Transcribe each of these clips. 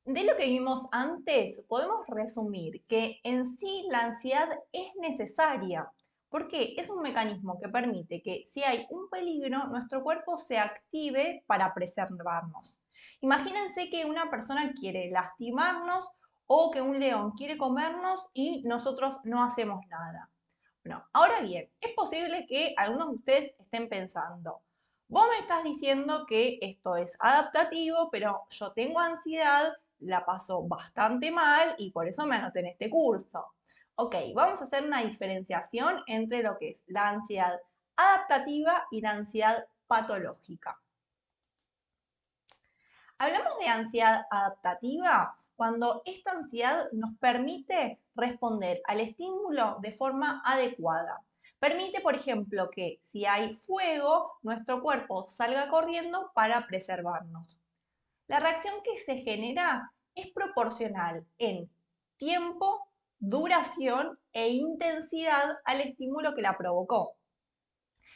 De lo que vimos antes, podemos resumir que en sí la ansiedad es necesaria, porque es un mecanismo que permite que si hay un peligro, nuestro cuerpo se active para preservarnos. Imagínense que una persona quiere lastimarnos o que un león quiere comernos y nosotros no hacemos nada. Bueno, ahora bien, es posible que algunos de ustedes estén pensando, vos me estás diciendo que esto es adaptativo, pero yo tengo ansiedad, la paso bastante mal y por eso me anoté en este curso. Ok, vamos a hacer una diferenciación entre lo que es la ansiedad adaptativa y la ansiedad patológica. Hablamos de ansiedad adaptativa cuando esta ansiedad nos permite responder al estímulo de forma adecuada. Permite, por ejemplo, que si hay fuego, nuestro cuerpo salga corriendo para preservarnos. La reacción que se genera es proporcional en tiempo, duración e intensidad al estímulo que la provocó.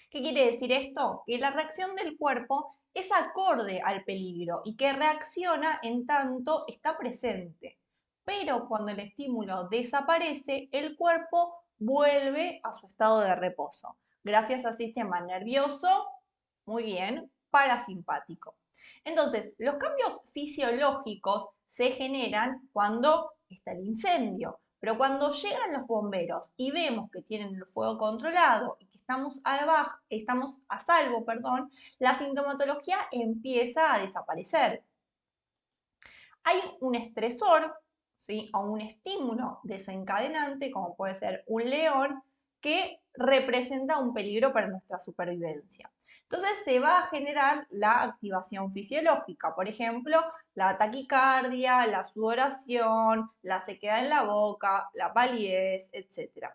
¿Qué quiere decir esto? Que la reacción del cuerpo es acorde al peligro y que reacciona en tanto está presente. Pero cuando el estímulo desaparece, el cuerpo vuelve a su estado de reposo, gracias al sistema nervioso, muy bien, parasimpático. Entonces, los cambios fisiológicos se generan cuando está el incendio, pero cuando llegan los bomberos y vemos que tienen el fuego controlado y que estamos a salvo, perdón, la sintomatología empieza a desaparecer. Hay un estresor, ¿sí? O un estímulo desencadenante, como puede ser un león, que representa un peligro para nuestra supervivencia. Entonces se va a generar la activación fisiológica, por ejemplo, la taquicardia, la sudoración, la sequedad en la boca, la palidez, etc.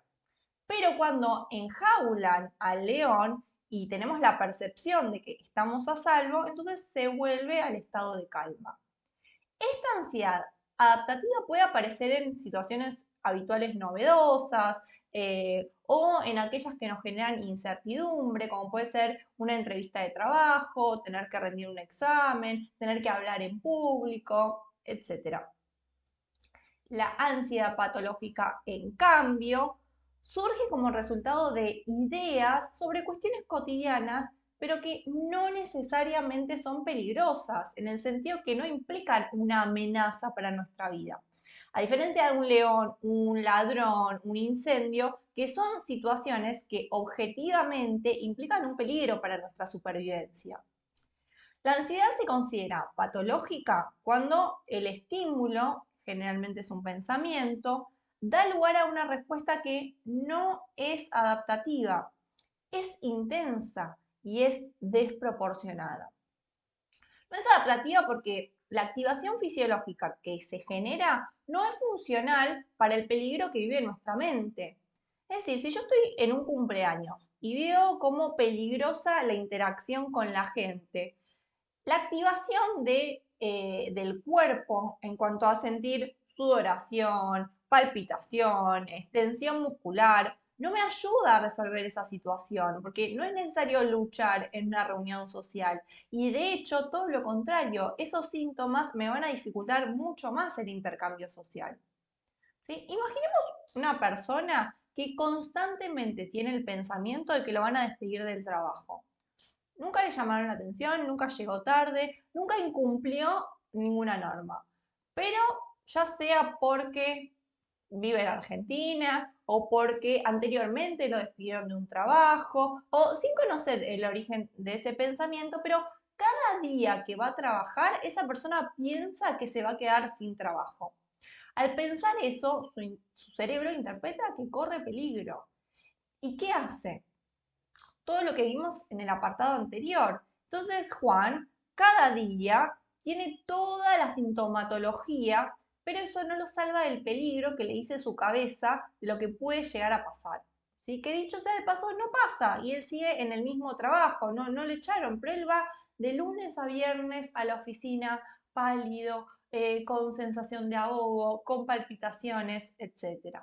Pero cuando enjaulan al león y tenemos la percepción de que estamos a salvo, entonces se vuelve al estado de calma. Esta ansiedad adaptativa puede aparecer en situaciones habituales novedosas o en aquellas que nos generan incertidumbre, como puede ser una entrevista de trabajo, tener que rendir un examen, tener que hablar en público, etc. La ansiedad patológica, en cambio, surge como resultado de ideas sobre cuestiones cotidianas, pero que no necesariamente son peligrosas, en el sentido que no implican una amenaza para nuestra vida. A diferencia de un león, un ladrón, un incendio, que son situaciones que objetivamente implican un peligro para nuestra supervivencia. La ansiedad se considera patológica cuando el estímulo, generalmente es un pensamiento, da lugar a una respuesta que no es adaptativa, es intensa y es desproporcionada. No es adaptativa porque la activación fisiológica que se genera no es funcional para el peligro que vive nuestra mente. Es decir, si yo estoy en un cumpleaños y veo como peligrosa la interacción con la gente, la activación del cuerpo en cuanto a sentir sudoración, palpitación, extensión muscular, no me ayuda a resolver esa situación, porque no es necesario luchar en una reunión social. Y de hecho, todo lo contrario, esos síntomas me van a dificultar mucho más el intercambio social. ¿Sí? Imaginemos una persona que constantemente tiene el pensamiento de que lo van a despedir del trabajo. Nunca le llamaron la atención, nunca llegó tarde, nunca incumplió ninguna norma. Pero ya sea porque vive en Argentina o porque anteriormente lo despidieron de un trabajo o sin conocer el origen de ese pensamiento, pero cada día que va a trabajar, esa persona piensa que se va a quedar sin trabajo. Al pensar eso, su cerebro interpreta que corre peligro. ¿Y qué hace? Todo lo que vimos en el apartado anterior. Entonces Juan cada día tiene toda la sintomatología, pero eso no lo salva del peligro que le dice su cabeza de lo que puede llegar a pasar. ¿Sí? Que dicho sea de paso, no pasa y él sigue en el mismo trabajo, no le echaron, pero él va de lunes a viernes a la oficina pálido, con sensación de ahogo, con palpitaciones, etc.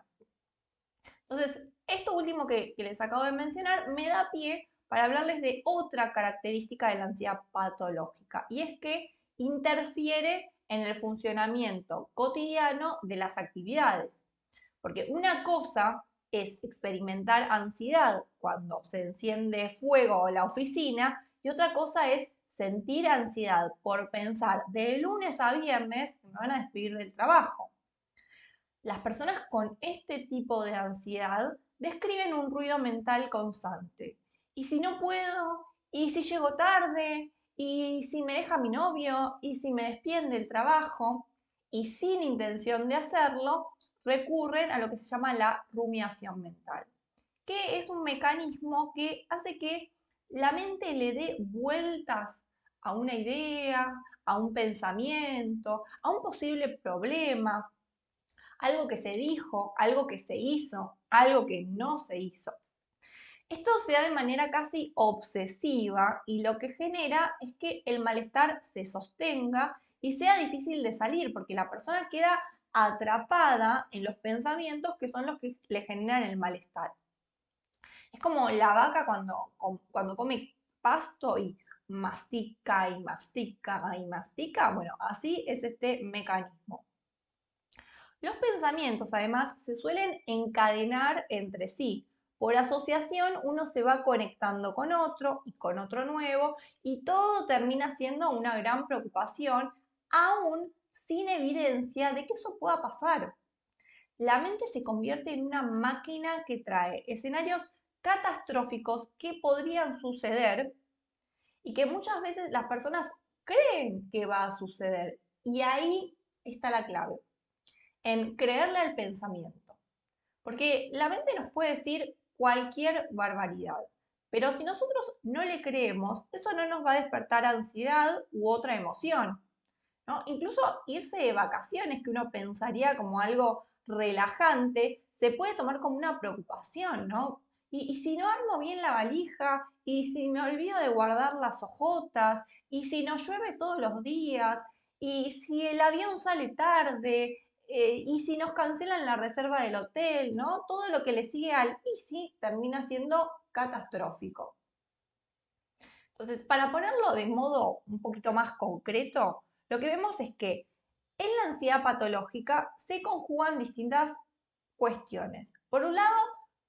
Entonces, esto último que les acabo de mencionar me da pie para hablarles de otra característica de la ansiedad patológica, y es que interfiere en el funcionamiento cotidiano de las actividades. Porque una cosa es experimentar ansiedad cuando se enciende fuego en la oficina y otra cosa es sentir ansiedad por pensar de lunes a viernes que me van a despedir del trabajo. Las personas con este tipo de ansiedad describen un ruido mental constante. ¿Y si no puedo? ¿Y si llego tarde? ¿Y si me deja mi novio? ¿Y si me despiden del trabajo? Y sin intención de hacerlo, recurren a lo que se llama la rumiación mental, que es un mecanismo que hace que la mente le dé vueltas a una idea, a un pensamiento, a un posible problema, algo que se dijo, algo que se hizo, algo que no se hizo. Esto se da de manera casi obsesiva y lo que genera es que el malestar se sostenga y sea difícil de salir porque la persona queda atrapada en los pensamientos que son los que le generan el malestar. Es como la vaca cuando come pasto y mastica y mastica y mastica. Bueno, así es este mecanismo. Los pensamientos, además, se suelen encadenar entre sí. Por asociación, uno se va conectando con otro y con otro nuevo y todo termina siendo una gran preocupación, aún sin evidencia de que eso pueda pasar. La mente se convierte en una máquina que trae escenarios catastróficos que podrían suceder y que muchas veces las personas creen que va a suceder. Y ahí está la clave en creerle al pensamiento. Porque la mente nos puede decir cualquier barbaridad, pero si nosotros no le creemos, eso no nos va a despertar ansiedad u otra emoción, ¿no? Incluso irse de vacaciones, que uno pensaría como algo relajante, se puede tomar como una preocupación, ¿no? Y si no armo bien la valija, y si me olvido de guardar las hojotas, y si no llueve todos los días, y si el avión sale tarde, y si nos cancelan la reserva del hotel, ¿no? Todo lo que le sigue al y si termina siendo catastrófico. Entonces, para ponerlo de modo un poquito más concreto, lo que vemos es que en la ansiedad patológica se conjugan distintas cuestiones. Por un lado,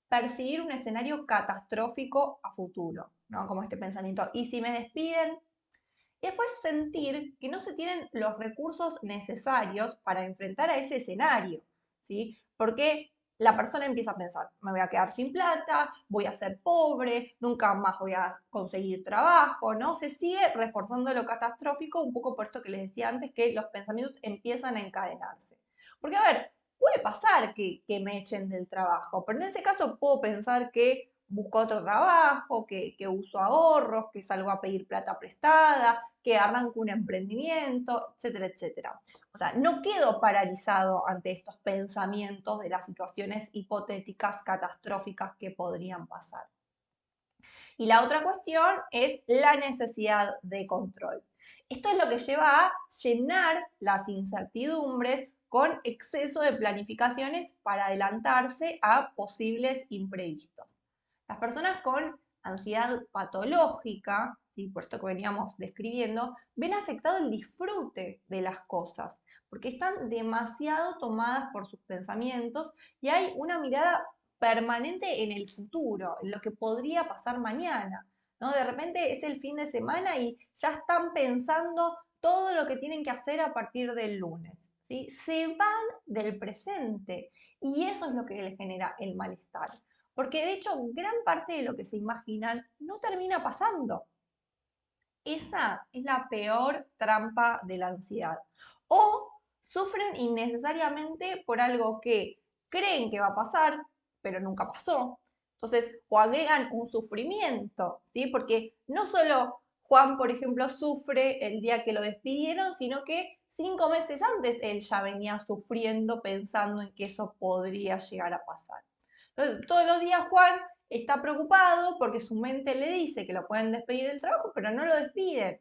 percibir un escenario catastrófico a futuro, ¿no? Como este pensamiento, ¿y si me despiden? Y después sentir que no se tienen los recursos necesarios para enfrentar a ese escenario, ¿sí? Porque la persona empieza a pensar, me voy a quedar sin plata, voy a ser pobre, nunca más voy a conseguir trabajo, ¿no? Se sigue reforzando lo catastrófico, un poco por esto que les decía antes, que los pensamientos empiezan a encadenarse. Porque, a ver, puede pasar que me echen del trabajo, pero en ese caso puedo pensar que busco otro trabajo, que uso ahorros, que salgo a pedir plata prestada, que arranco un emprendimiento, etcétera, etcétera. O sea, no quedo paralizado ante estos pensamientos de las situaciones hipotéticas catastróficas que podrían pasar. Y la otra cuestión es la necesidad de control. Esto es lo que lleva a llenar las incertidumbres con exceso de planificaciones para adelantarse a posibles imprevistos. Las personas con ansiedad patológica, ¿sí? Por esto que veníamos describiendo, ven afectado el disfrute de las cosas, porque están demasiado tomadas por sus pensamientos y hay una mirada permanente en el futuro, en lo que podría pasar mañana, ¿no? De repente es el fin de semana y ya están pensando todo lo que tienen que hacer a partir del lunes, ¿sí? Se van del presente y eso es lo que les genera el malestar. Porque de hecho, gran parte de lo que se imaginan no termina pasando. Esa es la peor trampa de la ansiedad. O sufren innecesariamente por algo que creen que va a pasar, pero nunca pasó. Entonces, o agregan un sufrimiento, ¿sí? Porque no solo Juan, por ejemplo, sufre el día que lo despidieron, sino que 5 meses antes él ya venía sufriendo pensando en que eso podría llegar a pasar. Entonces, todos los días Juan está preocupado porque su mente le dice que lo pueden despedir del trabajo, pero no lo despiden.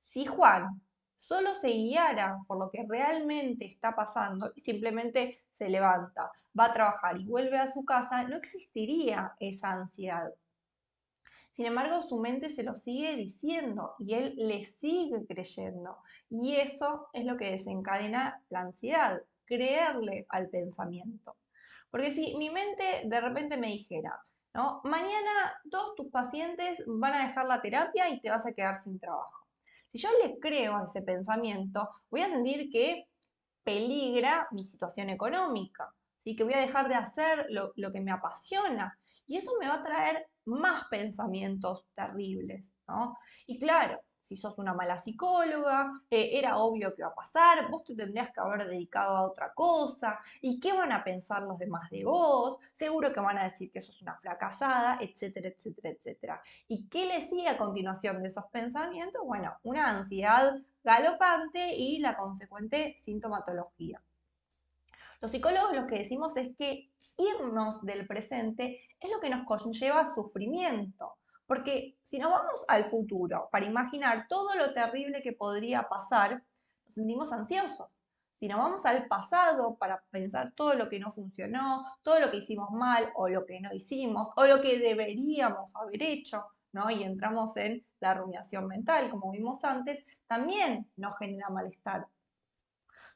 Si Juan solo se guiara por lo que realmente está pasando y simplemente se levanta, va a trabajar y vuelve a su casa, no existiría esa ansiedad. Sin embargo, su mente se lo sigue diciendo y él le sigue creyendo. Y eso es lo que desencadena la ansiedad, creerle al pensamiento. Porque si mi mente de repente me dijera, ¿no? Mañana todos tus pacientes van a dejar la terapia y te vas a quedar sin trabajo. Si yo le creo a ese pensamiento, voy a sentir que peligra mi situación económica, ¿sí? Que voy a dejar de hacer lo que me apasiona. Y eso me va a traer más pensamientos terribles, ¿no? Y claro, si sos una mala psicóloga, era obvio que iba a pasar, vos te tendrías que haber dedicado a otra cosa, ¿y qué van a pensar los demás de vos? Seguro que van a decir que sos una fracasada, etcétera, etcétera, etcétera. ¿Y qué le sigue a continuación de esos pensamientos? Bueno, una ansiedad galopante y la consecuente sintomatología. Los psicólogos lo que decimos es que irnos del presente es lo que nos conlleva sufrimiento, porque si nos vamos al futuro para imaginar todo lo terrible que podría pasar, nos sentimos ansiosos. Si nos vamos al pasado para pensar todo lo que no funcionó, todo lo que hicimos mal o lo que no hicimos o lo que deberíamos haber hecho, ¿no? Y entramos en la rumiación mental, como vimos antes, también nos genera malestar.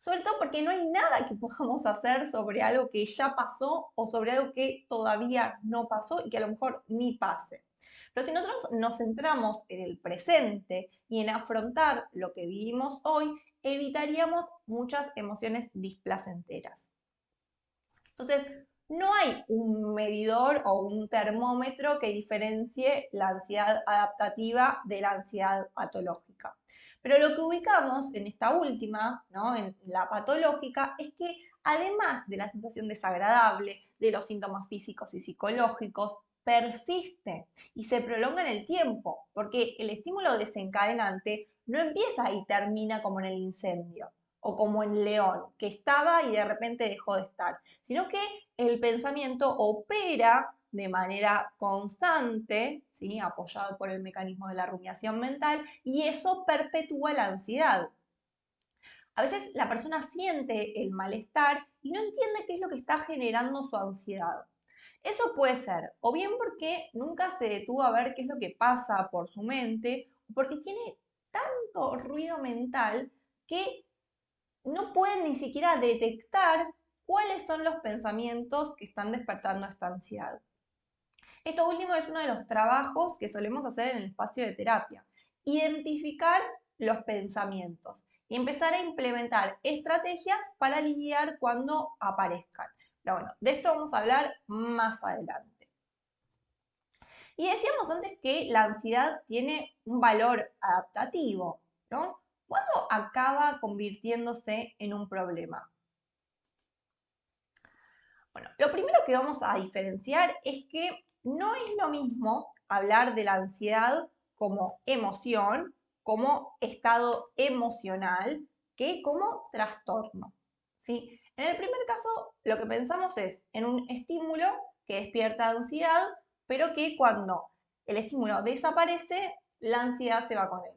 Sobre todo porque no hay nada que podamos hacer sobre algo que ya pasó o sobre algo que todavía no pasó y que a lo mejor ni pase. Pero si nosotros nos centramos en el presente y en afrontar lo que vivimos hoy, evitaríamos muchas emociones displacenteras. Entonces, no hay un medidor o un termómetro que diferencie la ansiedad adaptativa de la ansiedad patológica. Pero lo que ubicamos en esta última, ¿no? En la patológica, es que además de la sensación desagradable, de los síntomas físicos y psicológicos, persiste y se prolonga en el tiempo, porque el estímulo desencadenante no empieza y termina como en el incendio o como en León, que estaba y de repente dejó de estar, sino que el pensamiento opera de manera constante, ¿sí? Apoyado por el mecanismo de la rumiación mental, y eso perpetúa la ansiedad. A veces la persona siente el malestar y no entiende qué es lo que está generando su ansiedad. Eso puede ser o bien porque nunca se detuvo a ver qué es lo que pasa por su mente, o porque tiene tanto ruido mental que no pueden ni siquiera detectar cuáles son los pensamientos que están despertando esta ansiedad. Esto último es uno de los trabajos que solemos hacer en el espacio de terapia. Identificar los pensamientos y empezar a implementar estrategias para lidiar cuando aparezcan. Pero bueno, de esto vamos a hablar más adelante. Y decíamos antes que la ansiedad tiene un valor adaptativo, ¿no? ¿Cuándo acaba convirtiéndose en un problema? Bueno, lo primero que vamos a diferenciar es que no es lo mismo hablar de la ansiedad como emoción, como estado emocional, que como trastorno, ¿sí? En el primer caso, lo que pensamos es en un estímulo que despierta ansiedad, pero que cuando el estímulo desaparece, la ansiedad se va con él.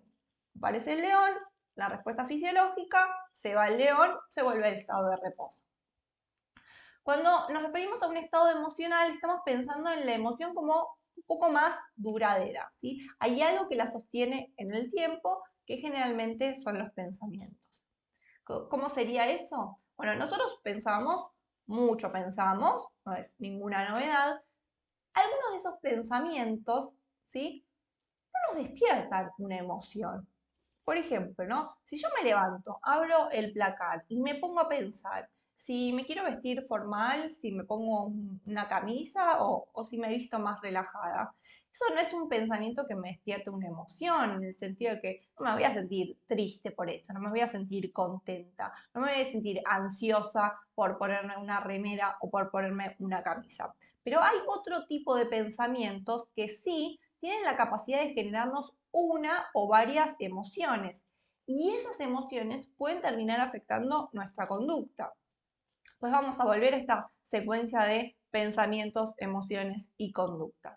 Aparece el león, la respuesta fisiológica, se va el león, se vuelve el estado de reposo. Cuando nos referimos a un estado emocional, estamos pensando en la emoción como un poco más duradera, ¿sí? Hay algo que la sostiene en el tiempo, que generalmente son los pensamientos. ¿Cómo sería eso? Bueno, nosotros pensamos, mucho pensamos, no es ninguna novedad. Algunos de esos pensamientos, ¿sí? No nos despiertan una emoción. Por ejemplo, ¿no? Si yo me levanto, abro el placar y me pongo a pensar si me quiero vestir formal, si me pongo una camisa o si me visto más relajada. Eso no es un pensamiento que me despierte una emoción, en el sentido de que no me voy a sentir triste por eso, no me voy a sentir contenta, no me voy a sentir ansiosa por ponerme una remera o por ponerme una camisa. Pero hay otro tipo de pensamientos que sí tienen la capacidad de generarnos una o varias emociones. Y esas emociones pueden terminar afectando nuestra conducta. Pues vamos a volver a esta secuencia de pensamientos, emociones y conductas.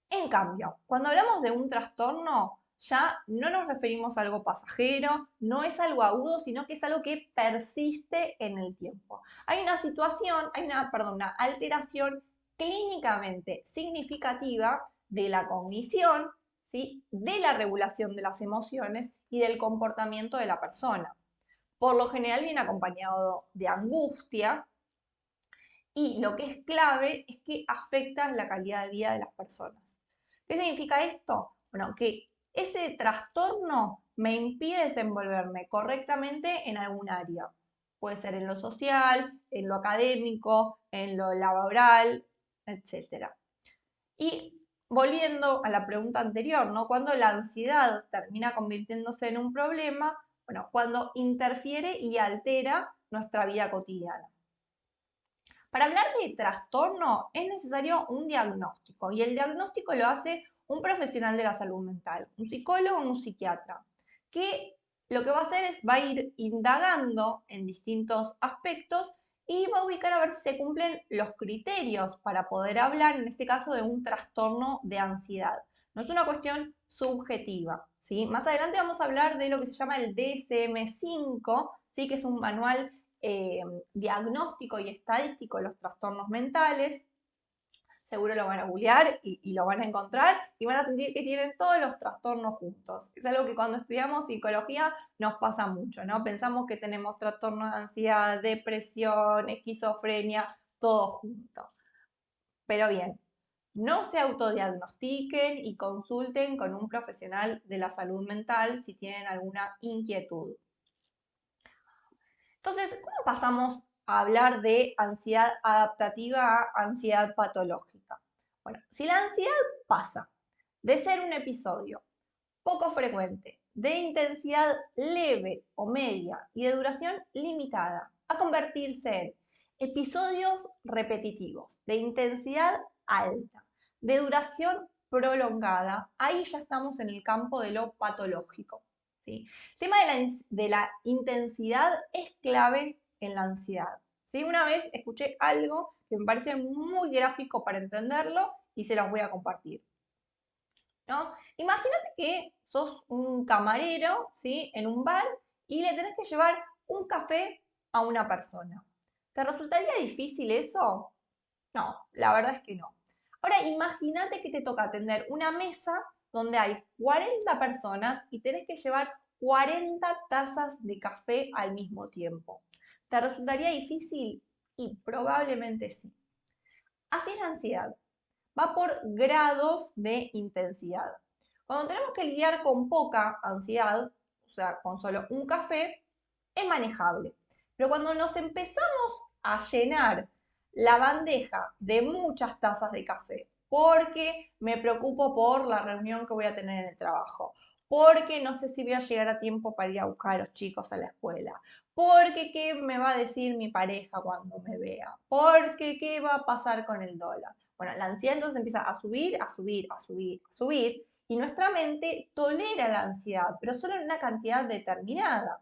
En cambio, cuando hablamos de un trastorno, ya no nos referimos a algo pasajero, no es algo agudo, sino que es algo que persiste en el tiempo. Hay una situación, una alteración clínicamente significativa de la cognición, ¿sí? De la regulación de las emociones y del comportamiento de la persona. Por lo general viene acompañado de angustia y lo que es clave es que afecta la calidad de vida de las personas. ¿Qué significa esto? Bueno, que ese trastorno me impide desenvolverme correctamente en algún área. Puede ser en lo social, en lo académico, en lo laboral, etc. Y volviendo a la pregunta anterior, ¿no? Cuando la ansiedad termina convirtiéndose en un problema, bueno, cuando interfiere y altera nuestra vida cotidiana. Para hablar de trastorno es necesario un diagnóstico y el diagnóstico lo hace un profesional de la salud mental, un psicólogo o un psiquiatra, que lo que va a hacer es va a ir indagando en distintos aspectos y va a ubicar a ver si se cumplen los criterios para poder hablar, en este caso, de un trastorno de ansiedad. No es una cuestión subjetiva, ¿sí? Más adelante vamos a hablar de lo que se llama el DSM-5, ¿sí? Que es un manual eh, diagnóstico y estadístico de los trastornos mentales. Seguro lo van a googlear y lo van a encontrar y van a sentir que tienen todos los trastornos juntos. Es algo que cuando estudiamos psicología nos pasa mucho, ¿no? Pensamos que tenemos trastornos de ansiedad, depresión, esquizofrenia, todo junto. Pero bien, no se autodiagnostiquen y consulten con un profesional de la salud mental si tienen alguna inquietud. Entonces, ¿cómo pasamos a hablar de ansiedad adaptativa a ansiedad patológica? Bueno, si la ansiedad pasa de ser un episodio poco frecuente, de intensidad leve o media y de duración limitada, a convertirse en episodios repetitivos, de intensidad alta, de duración prolongada, ahí ya estamos en el campo de lo patológico. ¿Sí? El tema de la intensidad es clave en la ansiedad. ¿Sí? Una vez escuché algo que me parece muy gráfico para entenderlo y se los voy a compartir. ¿No? Imagínate que sos un camarero, ¿sí? En un bar y le tenés que llevar un café a una persona. ¿Te resultaría difícil eso? No, la verdad es que no. Ahora, imagínate que te toca atender una mesa donde hay 40 personas y tenés que llevar 40 tazas de café al mismo tiempo. ¿Te resultaría difícil? Y probablemente sí. Así es la ansiedad. Va por grados de intensidad. Cuando tenemos que lidiar con poca ansiedad, o sea, con solo un café, es manejable. Pero cuando nos empezamos a llenar la bandeja de muchas tazas de café, porque me preocupo por la reunión que voy a tener en el trabajo, porque no sé si voy a llegar a tiempo para ir a buscar a los chicos a la escuela, porque qué me va a decir mi pareja cuando me vea, porque qué va a pasar con el dólar. Bueno, la ansiedad entonces empieza a subir, a subir, a subir, a subir, y nuestra mente tolera la ansiedad, pero solo en una cantidad determinada.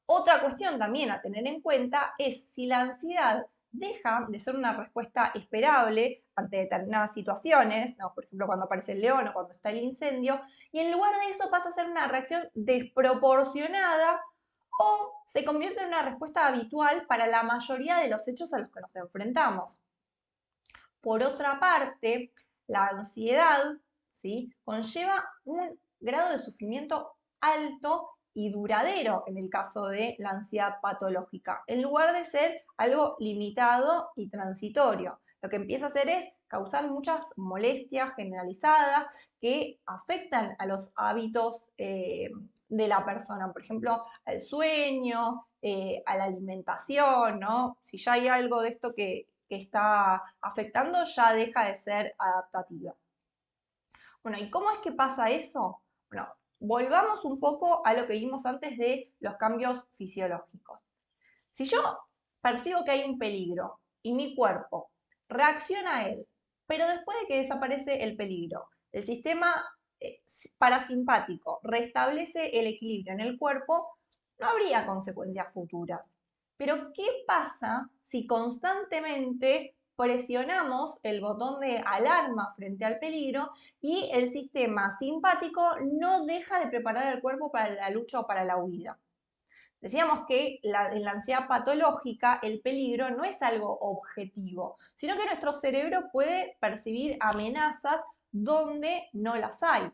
Otra cuestión también a tener en cuenta es si la ansiedad deja de ser una respuesta esperable ante determinadas situaciones, ¿no? Por ejemplo, cuando aparece el león o cuando está el incendio, y en lugar de eso pasa a ser una reacción desproporcionada o se convierte en una respuesta habitual para la mayoría de los hechos a los que nos enfrentamos. Por otra parte, la ansiedad, ¿sí? Conlleva un grado de sufrimiento alto y duradero en el caso de la ansiedad patológica, en lugar de ser algo limitado y transitorio. Lo que empieza a hacer es causar muchas molestias generalizadas que afectan a los hábitos de la persona, por ejemplo, al sueño, a la alimentación, ¿no? Si ya hay algo de esto que está afectando, ya deja de ser adaptativa. Bueno, ¿y cómo es que pasa eso? Bueno, volvamos un poco a lo que vimos antes de los cambios fisiológicos. Si yo percibo que hay un peligro y mi cuerpo reacciona a él, pero después de que desaparece el peligro, el sistema parasimpático restablece el equilibrio en el cuerpo, no habría consecuencias futuras. Pero ¿qué pasa si constantemente presionamos el botón de alarma frente al peligro y el sistema simpático no deja de preparar al cuerpo para la lucha o para la huida? Decíamos que en la ansiedad patológica el peligro no es algo objetivo, sino que nuestro cerebro puede percibir amenazas donde no las hay.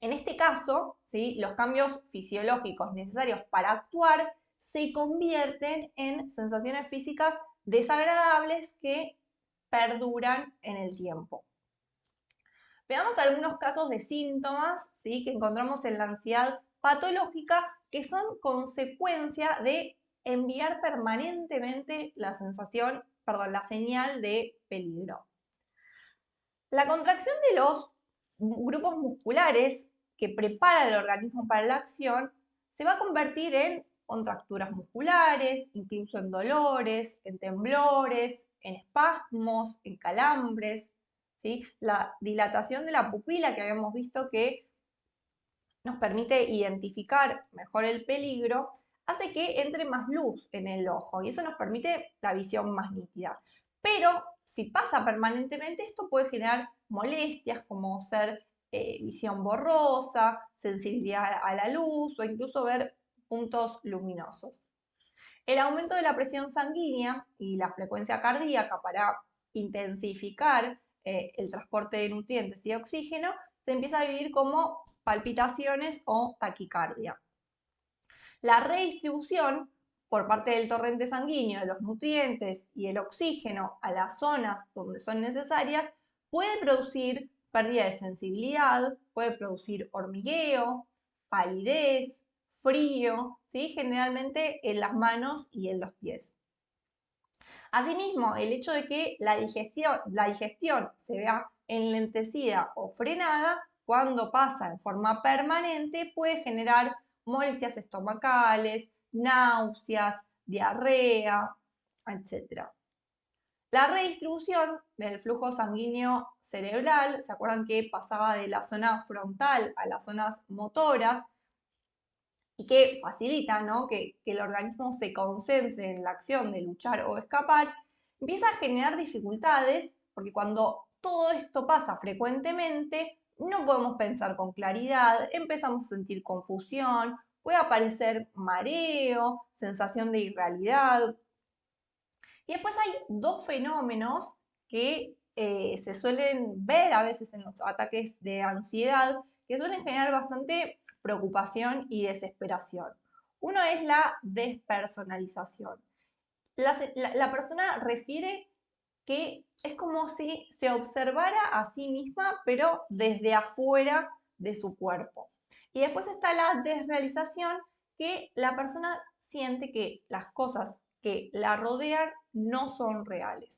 En este caso, ¿sí?, los cambios fisiológicos necesarios para actuar se convierten en sensaciones físicas desagradables que perduran en el tiempo. Veamos algunos casos de síntomas, ¿sí?, que encontramos en la ansiedad patológica que son consecuencia de enviar permanentemente la la señal de peligro. La contracción de los grupos musculares que prepara el organismo para la acción se va a convertir en contracturas musculares, incluso en dolores, en temblores, en espasmos, en calambres, ¿sí? La dilatación de la pupila que habíamos visto que nos permite identificar mejor el peligro, hace que entre más luz en el ojo y eso nos permite la visión más nítida. Pero si pasa permanentemente, esto puede generar molestias como ser visión borrosa, sensibilidad a la luz o incluso ver puntos luminosos. El aumento de la presión sanguínea y la frecuencia cardíaca para intensificar el transporte de nutrientes y oxígeno se empieza a vivir como palpitaciones o taquicardia. La redistribución por parte del torrente sanguíneo de los nutrientes y el oxígeno a las zonas donde son necesarias puede producir pérdida de sensibilidad, puede producir hormigueo, palidez, frío, ¿sí?, generalmente en las manos y en los pies. Asimismo, el hecho de que la digestión se vea enlentecida o frenada cuando pasa en forma permanente puede generar molestias estomacales, náuseas, diarrea, etc. La redistribución del flujo sanguíneo cerebral, ¿se acuerdan que pasaba de la zona frontal a las zonas motoras? Y que facilita, ¿no?, que el organismo se concentre en la acción de luchar o escapar, empieza a generar dificultades porque cuando todo esto pasa frecuentemente, no podemos pensar con claridad, empezamos a sentir confusión, puede aparecer mareo, sensación de irrealidad. Y después hay dos fenómenos que se suelen ver a veces en los ataques de ansiedad, que suelen generar bastante preocupación y desesperación. Uno es la despersonalización. La persona refiere que es como si se observara a sí misma, pero desde afuera de su cuerpo. Y después está la desrealización, que la persona siente que las cosas que la rodean no son reales.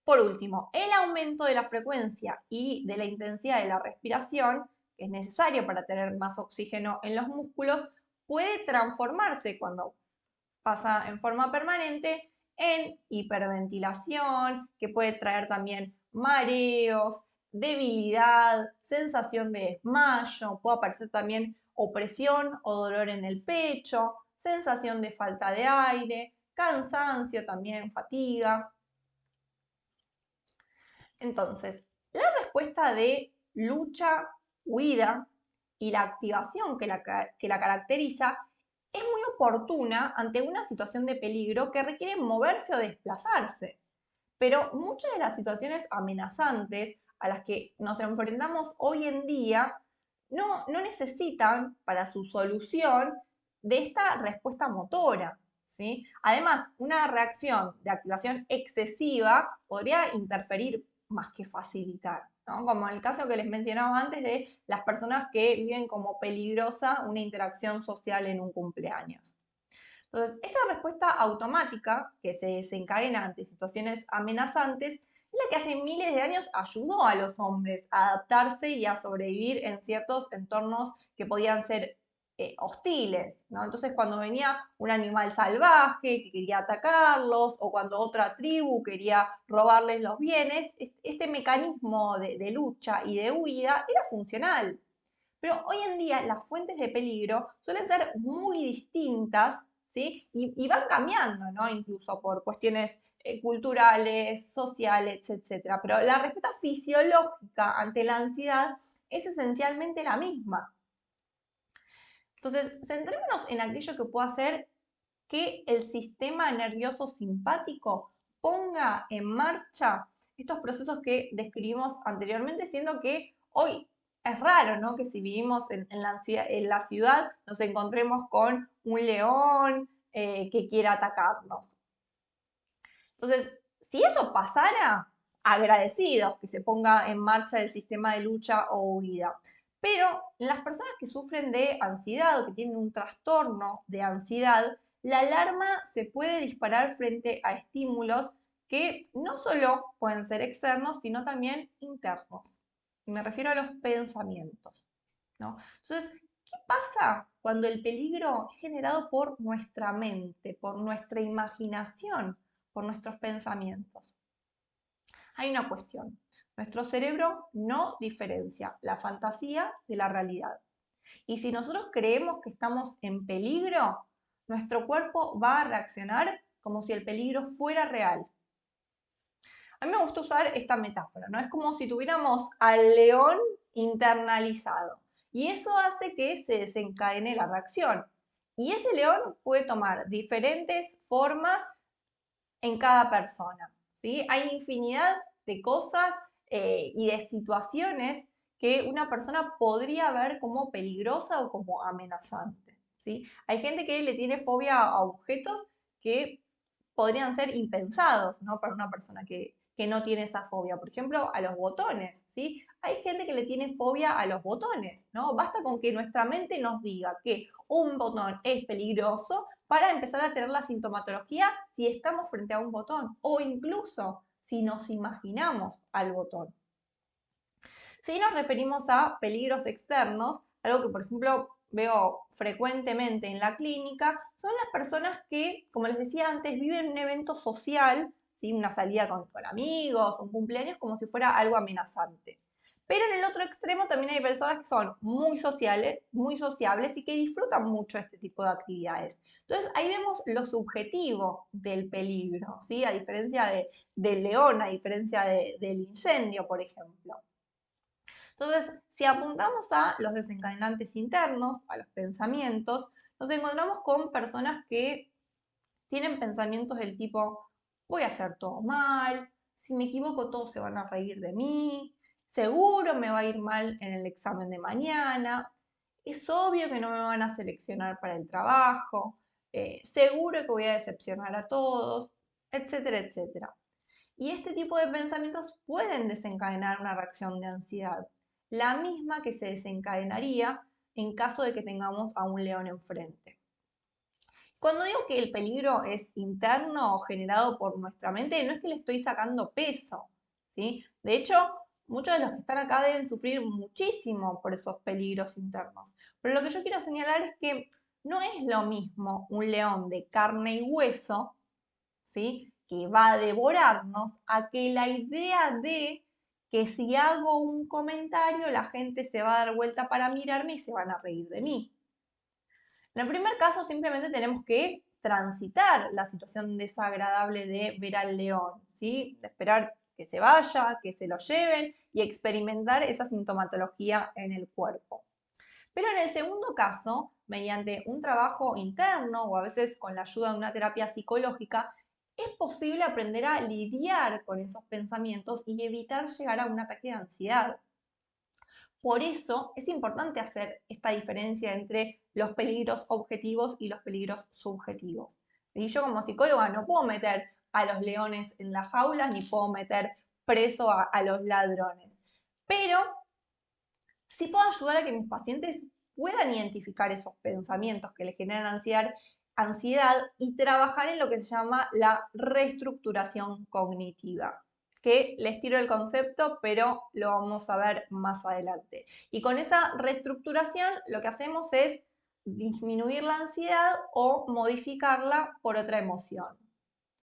Por último, el aumento de la frecuencia y de la intensidad de la respiración, que es necesario para tener más oxígeno en los músculos, puede transformarse cuando pasa en forma permanente en hiperventilación, que puede traer también mareos, debilidad, sensación de desmayo, puede aparecer también opresión o dolor en el pecho, sensación de falta de aire, cansancio también, fatiga. Entonces, la respuesta de lucha, huida y la activación que la caracteriza es muy oportuna ante una situación de peligro que requiere moverse o desplazarse. Pero muchas de las situaciones amenazantes a las que nos enfrentamos hoy en día no necesitan para su solución de esta respuesta motora, ¿sí? Además, una reacción de activación excesiva podría interferir más que facilitar, ¿no? Como en el caso que les mencionaba antes de las personas que viven como peligrosa una interacción social en un cumpleaños. Entonces, esta respuesta automática que se desencadena ante situaciones amenazantes es la que hace miles de años ayudó a los hombres a adaptarse y a sobrevivir en ciertos entornos que podían ser hostiles, ¿no? Entonces, cuando venía un animal salvaje que quería atacarlos o cuando otra tribu quería robarles los bienes, este mecanismo de lucha y de huida era funcional. Pero hoy en día las fuentes de peligro suelen ser muy distintas, ¿sí? Y van cambiando, ¿no? Incluso por cuestiones culturales, sociales, etc. Pero la respuesta fisiológica ante la ansiedad es esencialmente la misma. Entonces, centrémonos en aquello que puede hacer que el sistema nervioso simpático ponga en marcha estos procesos que describimos anteriormente, siendo que hoy es raro, ¿no? Que si vivimos en la ciudad nos encontremos con un león que quiera atacarnos. Entonces, si eso pasara, agradecidos que se ponga en marcha el sistema de lucha o huida. Pero en las personas que sufren de ansiedad o que tienen un trastorno de ansiedad, la alarma se puede disparar frente a estímulos que no solo pueden ser externos, sino también internos. Me refiero a los pensamientos, ¿no? Entonces, ¿qué pasa cuando el peligro es generado por nuestra mente, por nuestra imaginación, por nuestros pensamientos? Hay una cuestión. Nuestro cerebro no diferencia la fantasía de la realidad. Y si nosotros creemos que estamos en peligro, nuestro cuerpo va a reaccionar como si el peligro fuera real. A mí me gusta usar esta metáfora, ¿no? Es como si tuviéramos al león internalizado. Y eso hace que se desencadene la reacción. Y ese león puede tomar diferentes formas en cada persona, ¿sí? Hay infinidad de cosas y de situaciones que una persona podría ver como peligrosa o como amenazante, ¿sí? Hay gente que le tiene fobia a objetos que podrían ser impensados, ¿no? Para una persona que no tiene esa fobia. Por ejemplo, a los botones, ¿sí? Hay gente que le tiene fobia a los botones, ¿no? Basta con que nuestra mente nos diga que un botón es peligroso para empezar a tener la sintomatología si estamos frente a un botón o incluso si nos imaginamos al botón. Si nos referimos a peligros externos, algo que por ejemplo veo frecuentemente en la clínica, son las personas que, como les decía antes, viven un evento social, ¿sí? Una salida con amigos, un cumpleaños, como si fuera algo amenazante. Pero en el otro extremo también hay personas que son muy sociales, muy sociables y que disfrutan mucho este tipo de actividades. Entonces ahí vemos lo subjetivo del peligro, ¿sí? A diferencia del león, a diferencia del incendio, por ejemplo. Entonces, si apuntamos a los desencadenantes internos, a los pensamientos, nos encontramos con personas que tienen pensamientos del tipo, voy a hacer todo mal, si me equivoco todos se van a reír de mí, seguro me va a ir mal en el examen de mañana, es obvio que no me van a seleccionar para el trabajo, seguro que voy a decepcionar a todos, etcétera, etcétera. Y este tipo de pensamientos pueden desencadenar una reacción de ansiedad, la misma que se desencadenaría en caso de que tengamos a un león enfrente. Cuando digo que el peligro es interno o generado por nuestra mente, no es que le estoy sacando peso, ¿sí? De hecho, muchos de los que están acá deben sufrir muchísimo por esos peligros internos. Pero lo que yo quiero señalar es que no es lo mismo un león de carne y hueso, ¿sí? Que va a devorarnos, a que la idea de que si hago un comentario la gente se va a dar vuelta para mirarme y se van a reír de mí. En el primer caso simplemente tenemos que transitar la situación desagradable de ver al león, ¿sí? De esperar que se vaya, que se lo lleven y experimentar esa sintomatología en el cuerpo. Pero en el segundo caso, mediante un trabajo interno o a veces con la ayuda de una terapia psicológica, es posible aprender a lidiar con esos pensamientos y evitar llegar a un ataque de ansiedad. Por eso es importante hacer esta diferencia entre los peligros objetivos y los peligros subjetivos. Y yo como psicóloga no puedo meter a los leones en las jaulas ni puedo meter preso a los ladrones. Pero sí puedo ayudar a que mis pacientes puedan identificar esos pensamientos que les generan ansiedad y trabajar en lo que se llama la reestructuración cognitiva, que les tiro el concepto, pero lo vamos a ver más adelante. Y con esa reestructuración lo que hacemos es disminuir la ansiedad o modificarla por otra emoción.